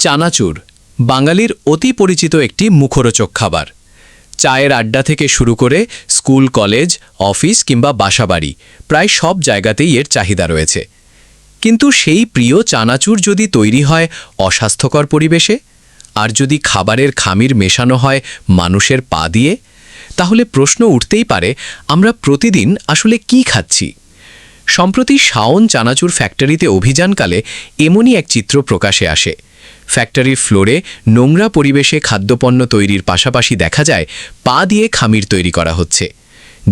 চানাচুর বাঙালির অতি পরিচিত একটি মুখরোচক খাবার। চায়ের আড্ডা থেকে শুরু করে স্কুল, কলেজ, অফিস কিংবা বাসাবাড়ি প্রায় সব জায়গাতেই এর চাহিদা রয়েছে। কিন্তু সেই প্রিয় চানাচুর যদি তৈরি হয় অস্বাস্থ্যকর পরিবেশে, আর যদি খাবারের খামির মেশানো হয় মানুষের পা দিয়ে, তাহলে প্রশ্ন উঠতেই পারে, আমরা প্রতিদিন আসলে কি খাচ্ছি? সম্প্রতি শাওন চানাচুর ফ্যাক্টরিতে অভিযানকালে এমনই এক চিত্র প্রকাশে আসে। ফ্যাক্টরির ফ্লোরে নোংরা পরিবেশে খাদ্যপণ্য তৈরির পাশাপাশি দেখা যায় পা দিয়ে খামির তৈরি করা হচ্ছে।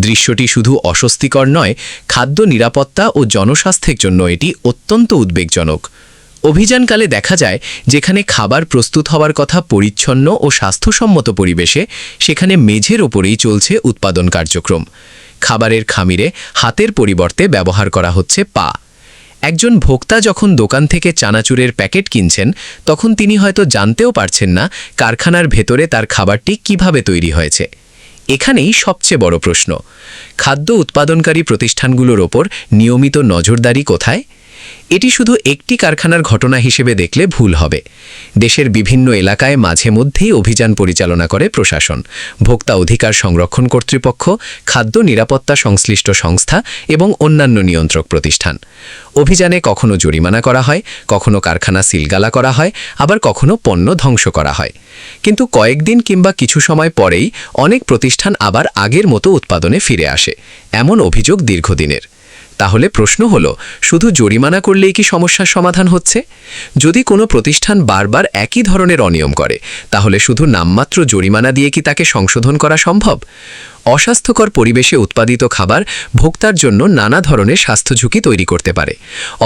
দৃশ্যটি শুধু অস্বস্তিকর নয়, খাদ্য নিরাপত্তা ও জনস্বাস্থ্যের জন্য এটি অত্যন্ত উদ্বেগজনক। অভিযানকালে দেখা যায় যেখানে খাবার প্রস্তুত হওয়ার কথা পরিচ্ছন্ন ও স্বাস্থ্যসম্মত পরিবেশে, সেখানে মেঝের ওপরেই চলছে উৎপাদন কার্যক্রম। খাবারের খামিরে হাতের পরিবর্তে ব্যবহার করা হচ্ছে পা। একজন ভোক্তা যখন দোকান থেকে চানাচুরের প্যাকেট কিনছেন, তখন তিনি হয়তো জানতেও পারছেন না কারখানার ভেতরে তার খাবারটি কিভাবে তৈরি হয়েছে। এখানেই সবচেয়ে বড় প্রশ্ন, খাদ্য উৎপাদনকারী প্রতিষ্ঠানগুলোর ওপর নিয়মিত নজরদারি কোথায়? এটি শুধু একটি কারখানার ঘটনা হিসেবে দেখলে ভুল হবে। দেশের বিভিন্ন এলাকায় মাঝে মধ্যেই অভিযান পরিচালনা করে প্রশাসন, ভোক্তা অধিকার সংরক্ষণ কর্তৃপক্ষ, খাদ্য নিরাপত্তা সংশ্লিষ্ট সংস্থা এবং অন্যান্য নিয়ন্ত্রক প্রতিষ্ঠান। অভিযানে কখনো জরিমানা করা হয়, কখনো কারখানা সিলগালা করা হয়, আবার কখনো পণ্য ধ্বংস করা হয়। কিন্তু কয়েকদিন কিংবা কিছু সময় পরেই অনেক প্রতিষ্ঠান আবার আগের মতো উৎপাদনে ফিরে আসে। এমন অভিযোগ দীর্ঘদিনের। তাহলে প্রশ্ন হলো, শুধু জরিমানা করলেই কি সমস্যার সমাধান হচ্ছে? যদি কোনো প্রতিষ্ঠান বারবার একই ধরনের অনিয়ম করে, তাহলে শুধু নামমাত্র জরিমানা দিয়ে কি তাকে সংশোধন করা সম্ভব? অস্বাস্থ্যকর পরিবেশে উৎপাদিত খাবার ভোক্তার জন্য নানা ধরনের স্বাস্থ্য ঝুঁকি তৈরি করতে পারে।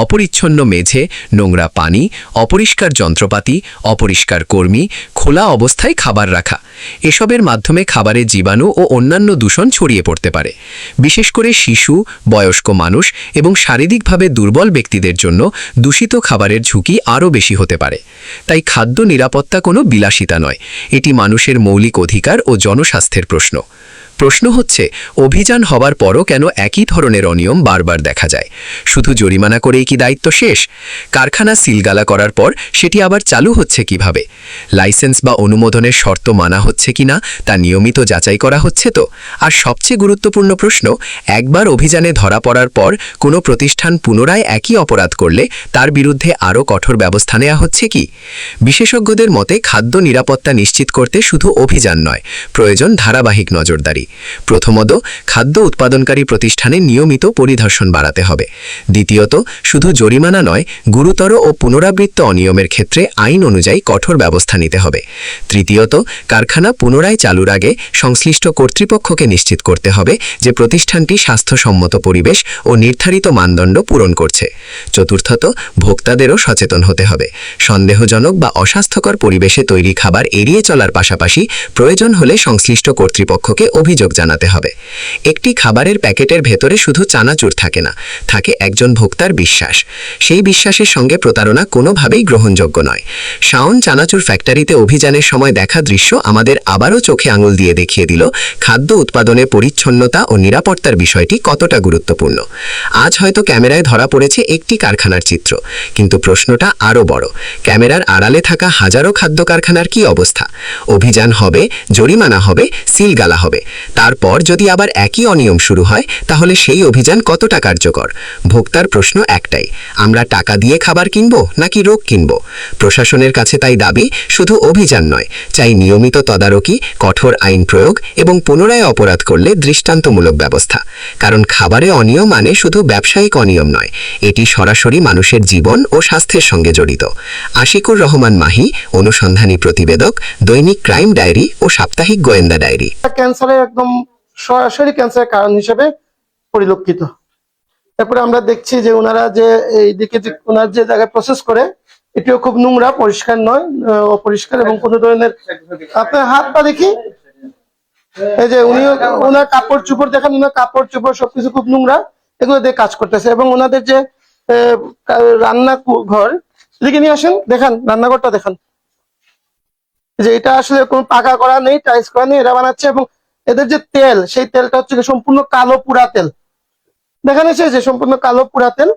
অপরিচ্ছন্ন মেঝে, নোংরা পানি, অপরিষ্কার যন্ত্রপাতি, অপরিষ্কার কর্মী, খোলা অবস্থায় খাবার রাখা, এসবের মাধ্যমে খাবারে জীবাণু ও অন্যান্য দূষণ ছড়িয়ে পড়তে পারে। বিশেষ করে শিশু, বয়স্ক মানুষ এবং শারীরিকভাবে দুর্বল ব্যক্তিদের জন্য দূষিত খাবারের ঝুঁকি আরও বেশি হতে পারে। তাই খাদ্য নিরাপত্তা কোনো বিলাসিতা নয়, এটি মানুষের মৌলিক অধিকার ও জনস্বাস্থ্যের প্রশ্ন। প্রশ্ন হচ্ছে, অভিযান হবার পরও কেন একই ধরনের অনিয়ম বারবার দেখা যায়? শুধু জরিমানা করেই কি দায়িত্ব শেষ? কারখানা সিলগালা করার পর সেটি আবার চালু হচ্ছে কিভাবে? লাইসেন্স বা অনুমোদনের শর্ত মানা হচ্ছে কিনা তা নিয়মিত যাচাই করা হচ্ছে তো? আর সবচেয়ে গুরুত্বপূর্ণ প্রশ্ন, একবার অভিযানে ধরা পড়ার পর কোনো প্রতিষ্ঠান পুনরায় একই অপরাধ করলে তার বিরুদ্ধে আরও কঠোর ব্যবস্থা নেওয়া হচ্ছে কি? বিশেষজ্ঞদের মতে খাদ্য নিরাপত্তা নিশ্চিত করতে শুধু অভিযান নয়, প্রয়োজন ধারাবাহিক নজরদারি। প্রথমত, খাদ্য উৎপাদনকারী প্রতিষ্ঠানে নিয়মিত পরিদর্শন বাড়াতে হবে। দ্বিতীয়ত, শুধু জরিমানা নয়, গুরুতর ও পুনরাবৃত্ত অনিয়মের ক্ষেত্রে আইন অনুযায়ী কঠোর ব্যবস্থা নিতে হবে। তৃতীয়ত, কারখানা পুনরায় চালুর আগে সংশ্লিষ্ট কর্তৃপক্ষকে নিশ্চিত করতে হবে যে প্রতিষ্ঠানটি স্বাস্থ্যসম্মত পরিবেশ ও নির্ধারিত মানদণ্ড পূরণ করছে। চতুর্থত, ভোক্তাদেরও সচেতন হতে হবে। সন্দেহজনক বা অস্বাস্থ্যকর পরিবেশে তৈরি খাবার এড়িয়ে চলার পাশাপাশি প্রয়োজন হলে সংশ্লিষ্ট কর্তৃপক্ষকে অভিযোগ জানাতে হবে। একটি খাবারের প্যাকেটের ভেতরে শুধু চানাচুর থাকে না, থাকে একজন ভোক্তার বিশ্বাস। সেই বিশ্বাসের সঙ্গে প্রতারণা কোনোভাবেই গ্রহণযোগ্য নয়। শাওন চানাচুর ফ্যাক্টরিতে অভিযানের সময় দেখা দৃশ্য আমাদের আবারও চোখে আঙুল দিয়ে দেখিয়ে দিল খাদ্য উৎপাদনে পরিচ্ছন্নতা ও নিরাপত্তার বিষয়টি কতটা গুরুত্বপূর্ণ। আজ হয়তো ক্যামেরায় ধরা পড়েছে একটি কারখানার চিত্র, কিন্তু প্রশ্নটা আরও বড়, ক্যামেরার আড়ালে থাকা হাজারো খাদ্য কারখানার কি অবস্থা? অভিযান হবে, জরিমানা হবে, সিলগালা হবে, তারপর যদি আবার একই অনিয়ম শুরু হয়, তাহলে সেই অভিযান কতটা কার্যকর? ভোক্তার প্রশ্ন একটাই, আমরা টাকা দিয়ে খাবার কিনব নাকি রোগ কিনব? প্রশাসনের কাছে তাই দাবি, শুধু অভিযান নয়, চাই নিয়মিত তদারকি, কঠোর আইন প্রয়োগ এবং পুনরায় অপরাধ করলে দৃষ্টান্তমূলক ব্যবস্থা। কারণ খাবারে অনিয়ম মানে শুধু ব্যবসায়িক অনিয়ম নয়, এটি সরাসরি মানুষের জীবন ও স্বাস্থ্যের সঙ্গে জড়িত। আশিকুর রহমান মাহি, অনুসন্ধানী প্রতিবেদক, দৈনিক ক্রাইম ডায়েরি ও সাপ্তাহিক গোয়েন্দা ডায়েরি। ক্যান্সারের একদম সরাসরি ক্যান্সারের কারণ হিসেবে পরিলক্ষিত। তারপরে আমরা দেখছি যে ওনারা যে এইদিকে যে ওনার যে জায়গায় প্রসেস করে, এটিও খুব নোংরা, পরিষ্কার নয়, অপরিষ্কার এবং কোনো ধরনের, আপনার হাত পা দেখি, এই যে উনি ওনার কাপড় চোপড় দেখেন, ওনার কাপড় চোপড় সবকিছু খুব নোংরা, এগুলো দিয়ে কাজ করতেছে। এবং ওনাদের যে রান্না ঘর, এদিকে নিয়ে আসেন, দেখান রান্নাঘরটা দেখান, যে এটা আসলে কোনো পাকা করা নেই, টাইলস করা নেই, এরা বানাচ্ছে। এবং এদের যে তেল, সেই তেলটা হচ্ছে সম্পূর্ণ কালো পুরা তেল, দেখানো যে সম্পূর্ণ কালো পুরা তেল,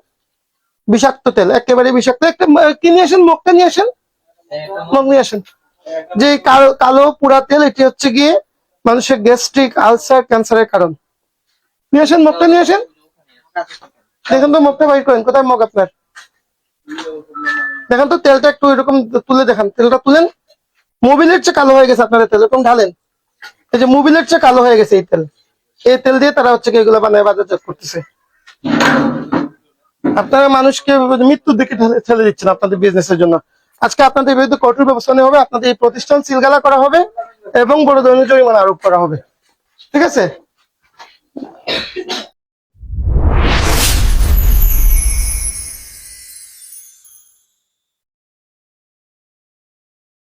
বিষাক্ত তেল, একেবারে বিষাক্ত। একটা কিনে আসেন, মগটা নিয়ে আসেন, মগ নিয়ে আসেন। যে কালো কালো পুরা তেল, এটি হচ্ছে গিয়ে মানুষের গ্যাস্ট্রিক আলসার ক্যান্সারের কারণ। নিয়ে আসেন, মগটা নিয়ে আসেন। দেখেন তো মগটা বাইর করেন, কোথায় মগ আপনার? দেখেন তো তেলটা একটু এরকম তুলে দেখান, তেলটা তুলেন। মোবিলের চেয়ে কালো হয়ে গেছে আপনাদের তেল, এরকম ঢালেন। এই যে মোবিলের চেয়ে কালো হয়ে গেছে এই তেল। এই তেল দিয়ে তারা হচ্ছে কি এগুলো বানায় বাজারজাত করতেছে। আপনারা মানুষকে মৃত্যুর দিকে ঠেলে দিচ্ছেন আপনাদের বিজনেসের জন্য। আজকে আপনাদের বিরুদ্ধে কঠোর ব্যবস্থা নেওয়া হবে, আপনাদের এই প্রতিষ্ঠান সিলগালা করা হবে এবং বড় ধরনের জরিমানা আরোপ করা হবে। ঠিক আছে?